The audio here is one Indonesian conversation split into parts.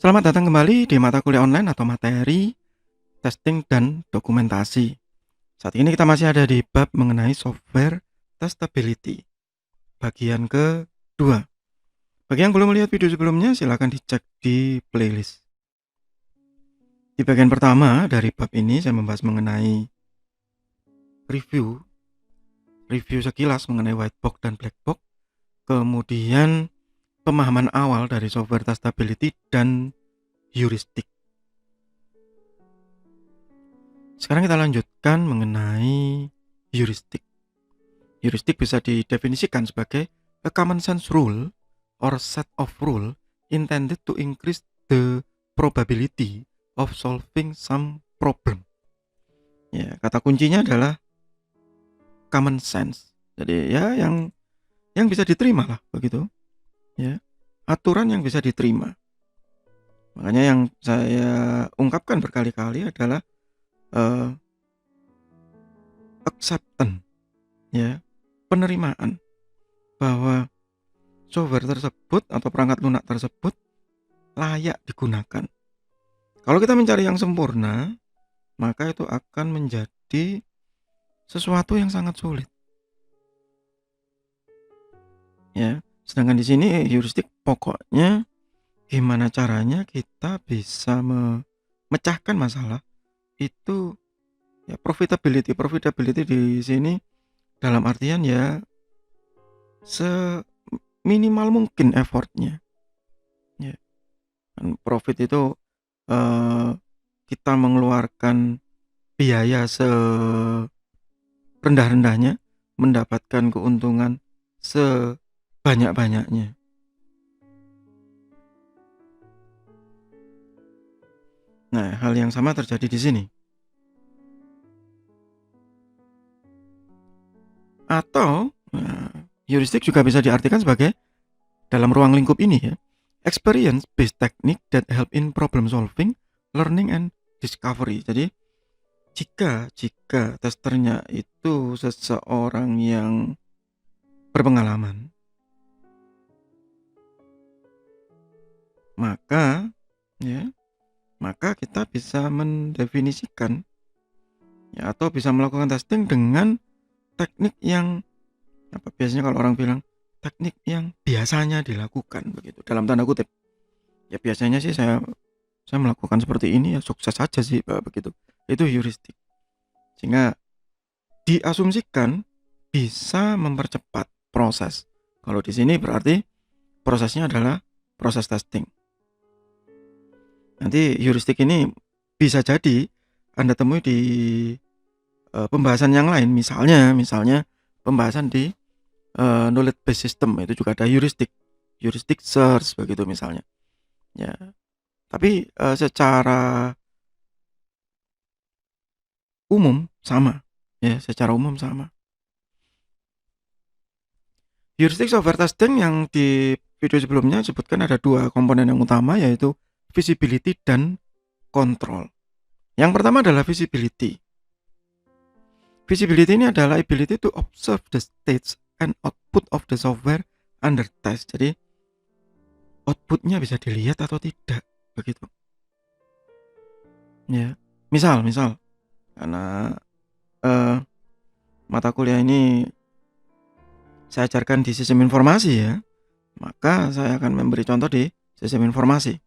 Selamat datang kembali di mata kuliah online atau materi testing dan dokumentasi. Saat ini kita masih ada di bab mengenai software testability, bagian kedua. Bagi yang belum melihat video sebelumnya, silakan dicek di playlist. Di bagian pertama dari bab ini, saya membahas mengenai review sekilas mengenai white box dan black box, kemudian pemahaman awal dari software testability dan heuristik. Sekarang kita lanjutkan mengenai heuristik. Heuristik bisa didefinisikan sebagai a common sense rule or set of rule intended to increase the probability of solving some problem. Ya, kata kuncinya adalah common sense. Jadi ya yang bisa diterima lah begitu. Ya, aturan yang bisa diterima. Makanya yang saya ungkapkan berkali-kali adalah acceptance, ya, penerimaan bahwa software tersebut atau perangkat lunak tersebut layak digunakan. Kalau kita mencari yang sempurna, maka itu akan menjadi sesuatu yang sangat sulit. Ya, sedangkan di sini heuristik pokoknya gimana caranya kita bisa memecahkan masalah itu, ya, profitability di sini dalam artian ya seminimal mungkin effortnya. Ya, kan profit itu kita mengeluarkan biaya serendah-rendahnya, mendapatkan keuntungan sebanyak-banyaknya. Nah, hal yang sama terjadi di sini. Atau heuristik juga bisa diartikan sebagai dalam ruang lingkup ini ya, experience based technique that help in problem solving, learning and discovery. Jadi jika testernya itu seseorang yang berpengalaman, maka kita bisa mendefinisikan ya, atau bisa melakukan testing dengan teknik yang biasanya kalau orang bilang teknik yang biasanya dilakukan begitu, dalam tanda kutip. Ya biasanya sih saya melakukan seperti ini ya sukses saja sih begitu. Itu heuristik. Sehingga diasumsikan bisa mempercepat proses. Kalau di sini berarti prosesnya adalah proses testing. Nanti heuristik ini bisa jadi Anda temui di pembahasan yang lain, misalnya pembahasan di knowledge based system, itu juga ada heuristic search begitu misalnya. Ya. Tapi secara umum sama. Ya, secara umum sama. Heuristic software testing yang di video sebelumnya sebutkan ada dua komponen yang utama, yaitu visibility dan control. Yang pertama adalah visibility. Visibility ini adalah ability to observe the states and output of the software under test. Jadi outputnya bisa dilihat atau tidak begitu. Ya, misal karena mata kuliah ini saya ajarkan di sistem informasi ya, maka saya akan memberi contoh di sistem informasi.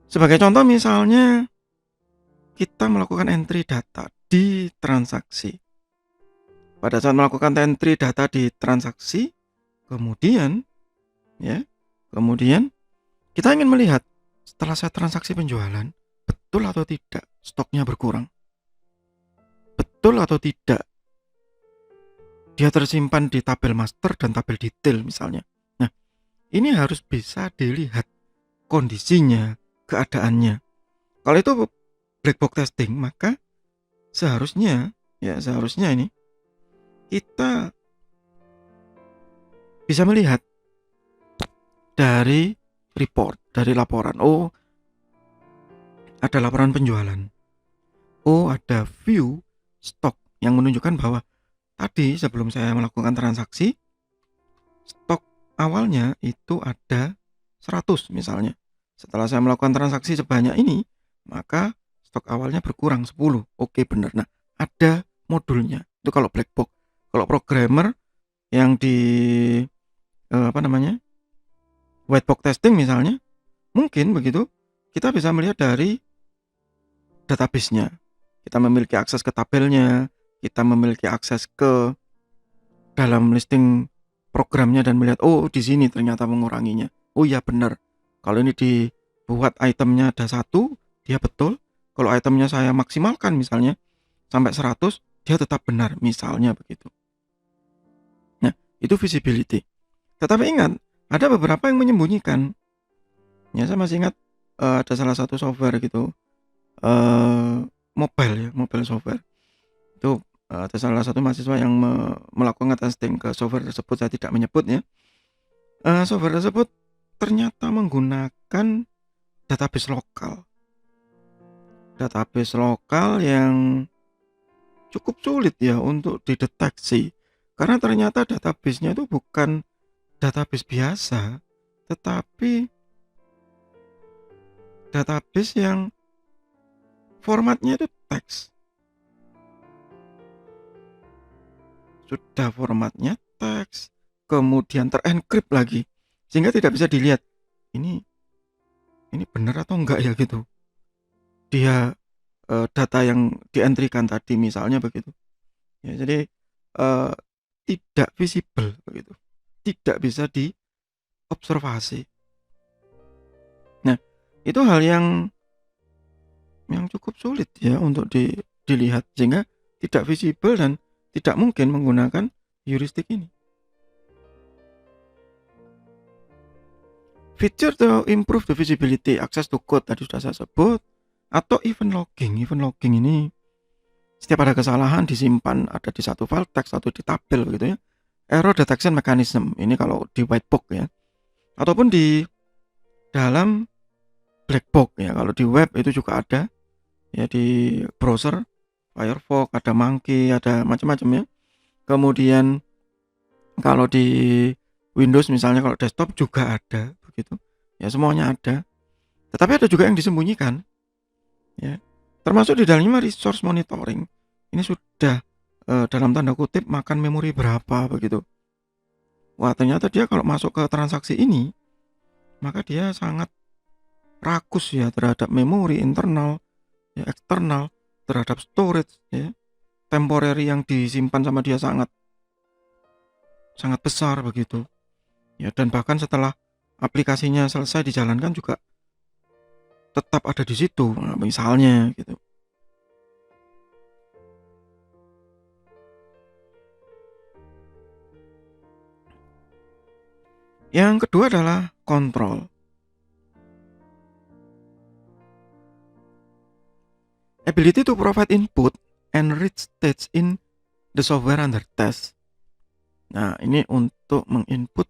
Sebagai contoh misalnya kita melakukan entry data di transaksi. Pada saat melakukan entry data di transaksi, kemudian kita ingin melihat setelah saya transaksi penjualan, betul atau tidak stoknya berkurang, betul atau tidak dia tersimpan di tabel master dan tabel detail misalnya. Nah, ini harus bisa dilihat kondisinya, keadaannya. Kalau itu black box testing, maka seharusnya ini kita bisa melihat dari report, dari laporan. Oh, ada laporan penjualan. Oh, ada view stok yang menunjukkan bahwa tadi sebelum saya melakukan transaksi, stok awalnya itu ada 100 misalnya. Setelah saya melakukan transaksi sebanyak ini, maka stok awalnya berkurang 10. Oke, benar. Nah, ada modulnya. Itu kalau black box. Kalau programmer yang di apa namanya? White box testing misalnya, mungkin begitu kita bisa melihat dari database-nya. Kita memiliki akses ke tabelnya, kita memiliki akses ke dalam listing programnya dan melihat, oh di sini ternyata menguranginya. Oh iya benar. Kalau ini dibuat itemnya ada 1, dia betul. Kalau itemnya saya maksimalkan misalnya sampai 100, dia tetap benar misalnya begitu. Nah, itu visibility. Tetapi ingat, ada beberapa yang menyembunyikan. Ya, saya masih ingat ada salah satu software gitu, mobile software. Itu ada salah satu mahasiswa yang melakukan testing ke software tersebut, saya tidak menyebutnya. Software tersebut ternyata menggunakan database lokal yang cukup sulit ya untuk dideteksi, karena ternyata database-nya itu bukan database biasa, tetapi database yang formatnya itu teks. Sudah formatnya teks, kemudian terencrypt lagi, sehingga tidak bisa dilihat ini benar atau enggak ya gitu. Dia data yang dientrikan tadi misalnya begitu. Ya, jadi tidak visible begitu. Tidak bisa diobservasi. Nah, itu hal yang cukup sulit ya untuk dilihat, sehingga tidak visible dan tidak mungkin menggunakan heuristik ini. Feature to improve the visibility, access to code tadi sudah saya sebut, atau event logging. Event logging ini setiap ada kesalahan disimpan ada di satu file teks atau di tabel begitu ya. Error detection mechanism ini kalau di white box ya, ataupun di dalam black box ya. Kalau di web itu juga ada ya, di browser Firefox ada Monkey, ada macam-macam ya. Kemudian kalau di Windows misalnya, kalau desktop juga ada begitu ya, semuanya ada. Tetapi ada juga yang disembunyikan ya, termasuk di dalamnya resource monitoring. Ini sudah dalam tanda kutip makan memori berapa begitu. Wah, ternyata dia kalau masuk ke transaksi ini, maka dia sangat rakus ya terhadap memori internal ya, eksternal, terhadap storage ya, temporary yang disimpan sama dia sangat besar begitu ya. Dan bahkan setelah aplikasinya selesai dijalankan juga tetap ada di situ, nah, misalnya gitu. Yang kedua adalah kontrol. Ability to provide input and read states in the software under test. Nah, ini untuk menginput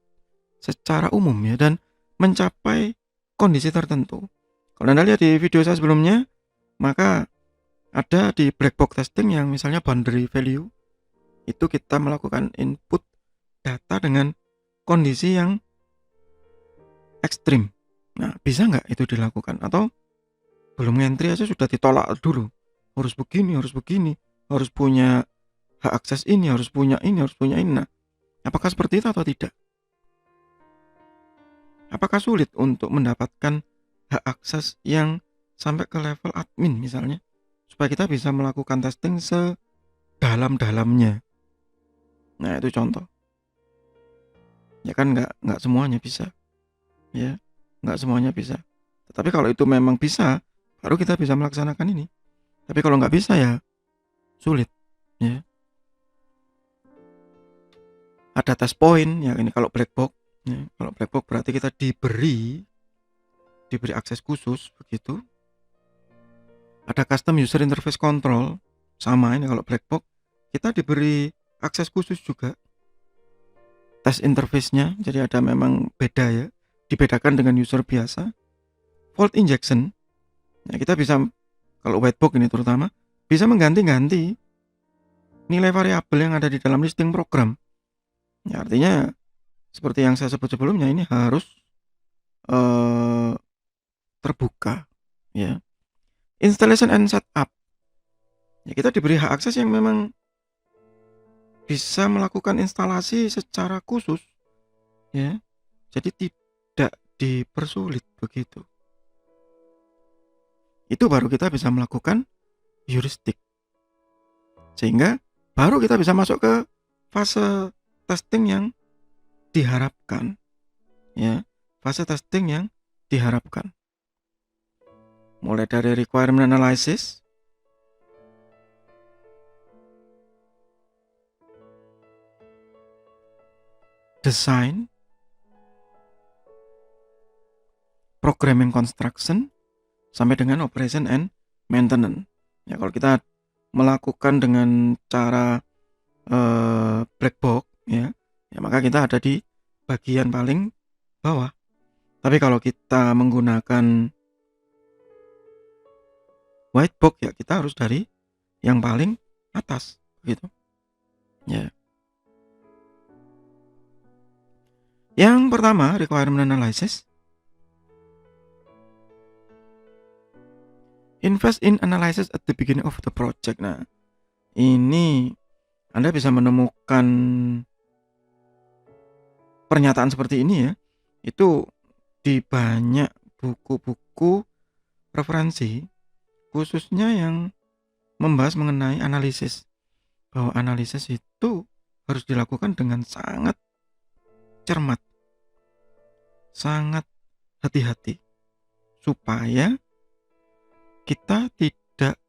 secara umum ya, dan mencapai kondisi tertentu. Kalau Anda lihat di video saya sebelumnya, maka ada di black box testing yang misalnya boundary value, itu kita melakukan input data dengan kondisi yang ekstrim. Nah, bisa nggak itu dilakukan? Atau belum ngentri aja sudah ditolak dulu, harus begini, harus punya hak akses ini, harus punya ini. Nah, apakah seperti itu atau tidak? Apakah sulit untuk mendapatkan hak akses yang sampai ke level admin misalnya, supaya kita bisa melakukan testing sedalam-dalamnya? Nah, itu contoh. Ya kan nggak semuanya bisa. Ya, nggak semuanya bisa. Tetapi kalau itu memang bisa, baru kita bisa melaksanakan ini. Tapi kalau nggak bisa ya sulit. Ya. Ada test point ya, ini kalau black box. Ya, kalau black box berarti kita diberi akses khusus begitu. Ada custom user interface control, sama ini kalau black box kita diberi akses khusus juga. Test interface-nya jadi ada memang beda ya, dibedakan dengan user biasa. Fault injection, ya kita bisa kalau white box ini terutama bisa mengganti-ganti nilai variabel yang ada di dalam listing program. Ya, artinya seperti yang saya sebut sebelumnya, ini harus terbuka, ya. Installation and setup, ya kita diberi hak akses yang memang bisa melakukan instalasi secara khusus, ya. Jadi tidak dipersulit begitu. Itu baru kita bisa melakukan heuristik. Sehingga baru kita bisa masuk ke fase testing yang diharapkan, ya. Fase testing yang diharapkan. Mulai dari requirement analysis, design, programming construction, sampai dengan operation and maintenance. Ya, kalau kita melakukan dengan cara black box, ya maka kita ada di bagian paling bawah. Tapi kalau kita menggunakan white box, ya kita harus dari yang paling atas, gitu. Ya. Yang pertama, requirement analysis. Invest in analysis at the beginning of the project. Nah, ini Anda bisa menemukan pernyataan seperti ini, ya. Itu di banyak buku-buku referensi, khususnya yang membahas mengenai analisis. Bahwa analisis itu harus dilakukan dengan sangat cermat, sangat hati-hati, supaya kita tidak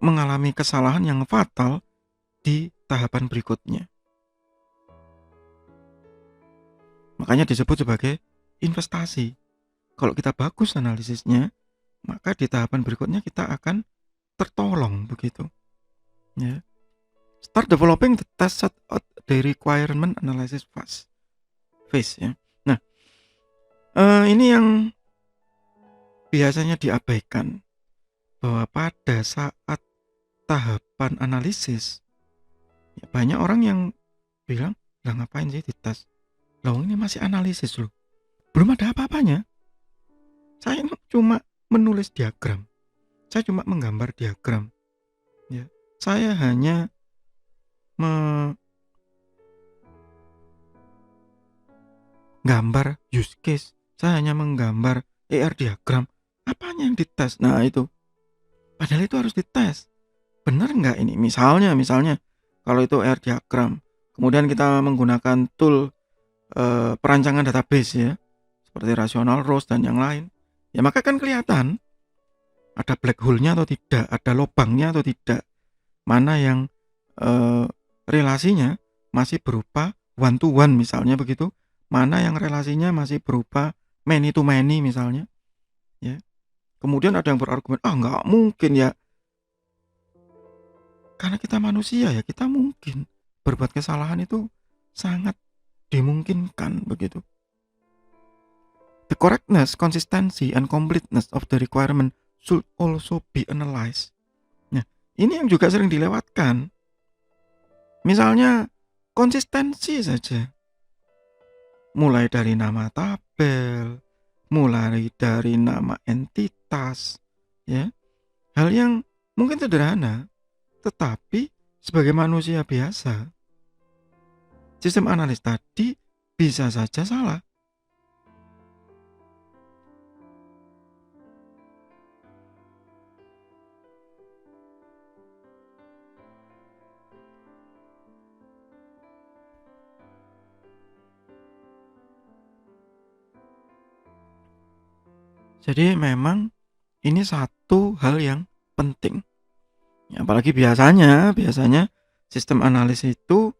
mengalami kesalahan yang fatal di tahapan berikutnya. Makanya disebut sebagai investasi. Kalau kita bagus analisisnya, maka di tahapan berikutnya kita akan tertolong begitu. Ya. Start developing the test set out the requirement analysis phase, ya. Nah, ini yang biasanya diabaikan, bahwa pada saat tahapan analisis, ya banyak orang yang bilang, lah ngapain sih dites? Loh, ini masih analisis loh, belum ada apa-apanya. Saya cuma menulis diagram, saya cuma menggambar diagram, ya. Saya hanya menggambar use case, saya hanya menggambar ER diagram. Apanya yang dites? Nah itu, padahal itu harus dites. Benar nggak ini? Misalnya kalau itu ER diagram, kemudian kita menggunakan tool perancangan database, ya, seperti Rational Rose dan yang lain, ya maka kan kelihatan ada black hole-nya atau tidak, ada lubangnya atau tidak, mana yang relasinya masih berupa one to one misalnya begitu, mana yang relasinya masih berupa many to many misalnya, ya. Kemudian ada yang berargumen, nggak mungkin, ya. Karena kita manusia, ya kita mungkin berbuat kesalahan, itu sangat dimungkinkan begitu. The correctness, consistency, and completeness of the requirement should also be analyzed. Nah, ini yang juga sering dilewatkan. Misalnya konsistensi saja, mulai dari nama tabel, mulai dari nama entitas, ya, hal yang mungkin sederhana, tetapi sebagai manusia biasa, sistem analis tadi bisa saja salah. Jadi memang ini satu hal yang penting. Ya, apalagi biasanya sistem analis itu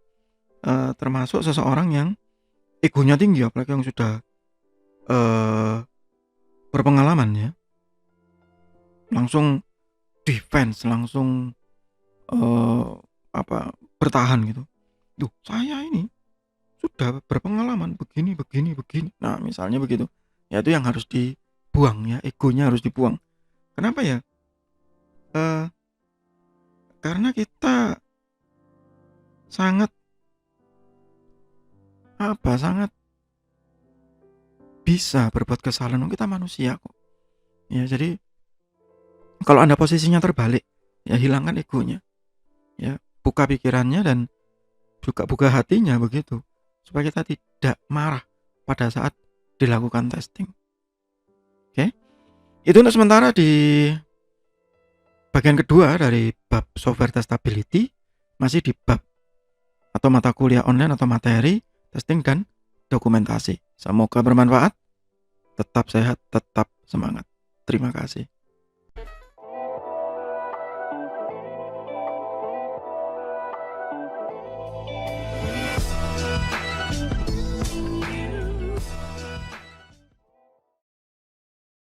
termasuk seseorang yang egonya tinggi, apalagi yang sudah berpengalaman, ya. Langsung defense, langsung bertahan gitu. Duh, saya ini sudah berpengalaman begini. Nah, misalnya begitu. Ya itu yang harus dibuang, ya, egonya harus dibuang. Kenapa ya? Karena kita sangat bisa berbuat kesalahan, kita manusia kok. Ya, jadi kalau Anda posisinya terbalik, ya hilangkan egonya. Ya, buka pikirannya dan juga buka hatinya begitu. Supaya kita tidak marah pada saat dilakukan testing. Oke. Itu untuk sementara di bagian kedua dari bab software testability, masih di bab atau mata kuliah online atau materi, testing dan dokumentasi. Semoga bermanfaat. Tetap sehat, tetap semangat. Terima kasih.